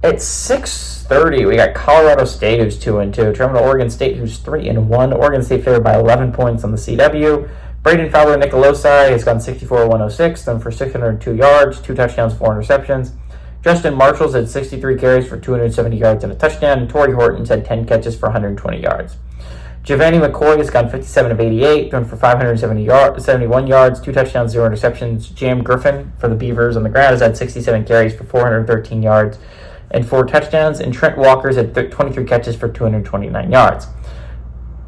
At 6:30, we got Colorado State, who's 2-2. Traveling to Oregon State, who's 3-1. Oregon State favored by 11 points on the CW. Braden Fowler Nicolosi has gone 64-106, then for 602 yards, 2 touchdowns, 4 interceptions. Justin Marshall's had 63 carries for 270 yards and a touchdown, and Torrey Horton's had 10 catches for 120 yards. Giovanni McCoy has gone 57 of 88, thrown for 571 yards, 2 touchdowns, 0 interceptions. Jam Griffin for the Beavers on the ground has had 67 carries for 413 yards and 4 touchdowns, and Trent Walker's had 23 catches for 229 yards.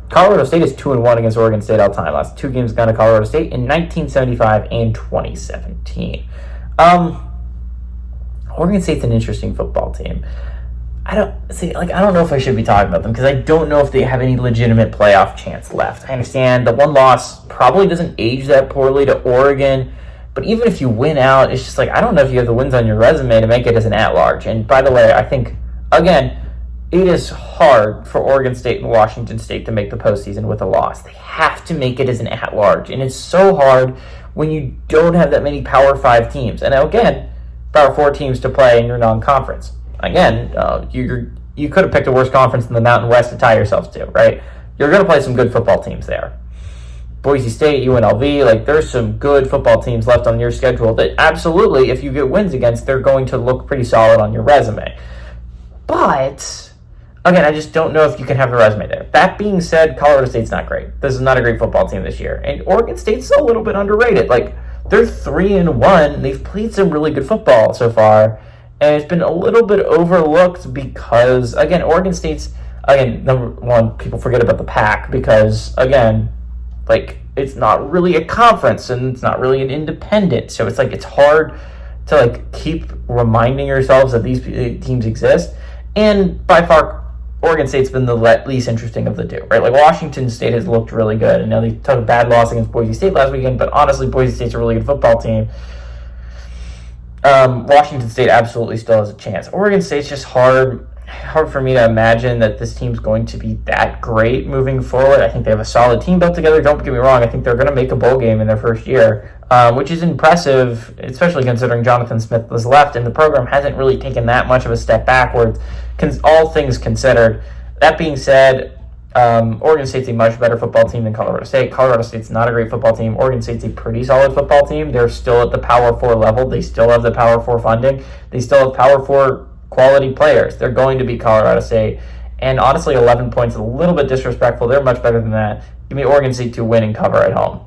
Colorado State is 2-1 against Oregon State all time. Last 2 games gone to Colorado State in 1975 and 2017. Oregon State's an interesting football team. I don't know if I should be talking about them because I don't know if they have any legitimate playoff chance left. I understand the one loss probably doesn't age that poorly to Oregon, but even if you win out, it's just like, I don't know if you have the wins on your resume to make it as an at-large. And by the way, I think, again, it is hard for Oregon State and Washington State to make the postseason with a loss. They have to make it as an at-large, and it's so hard when you don't have that many Power 5 teams. And again, Power 4 teams to play in your non-conference. Again, you could have picked a worse conference than the Mountain West to tie yourselves to, right? You're going to play some good football teams there. Boise State, UNLV, there's some good football teams left on your schedule that absolutely, if you get wins against, they're going to look pretty solid on your resume. But, again, I just don't know if you can have the resume there. That being said, Colorado State's not great. This is not a great football team this year. And Oregon State's a little bit underrated. They're 3-1. They've played some really good football so far. And it's been a little bit overlooked because, again, Oregon State's, number one, people forget about the Pac because, again, it's not really a conference and it's not really an independent. So it's hard to, keep reminding yourselves that these teams exist. And by far, Oregon State's been the least interesting of the two, right? Washington State has looked really good. And now they took a bad loss against Boise State last weekend, but honestly, Boise State's a really good football team. Washington State absolutely still has a chance. Oregon State's just hard for me to imagine that this team's going to be that great moving forward. I think they have a solid team built together. Don't get me wrong. I think they're going to make a bowl game in their first year, which is impressive, especially considering Jonathan Smith was left and the program hasn't really taken that much of a step backwards, all things considered. That being said, Oregon State's a much better football team than Colorado State. Colorado State's not a great football team. Oregon State's a pretty solid football team. They're still at the Power 4 level. They still have the Power 4 funding. They still have Power 4 quality players. They're going to be Colorado State. And honestly, 11 points is a little bit disrespectful. They're much better than that. Give me Oregon State to win and cover at home.